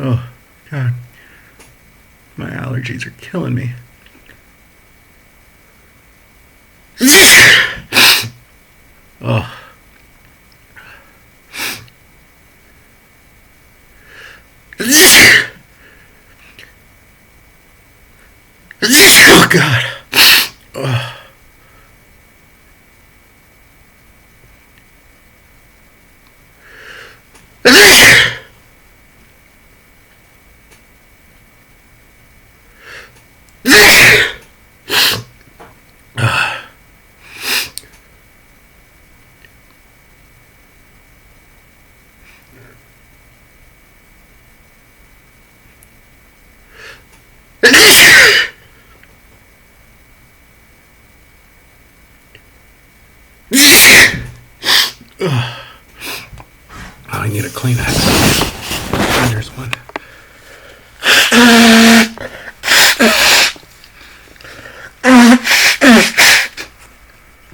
Oh, God. My allergies are killing me. Oh. Oh, God. Oh. I need a Kleenex. There's one.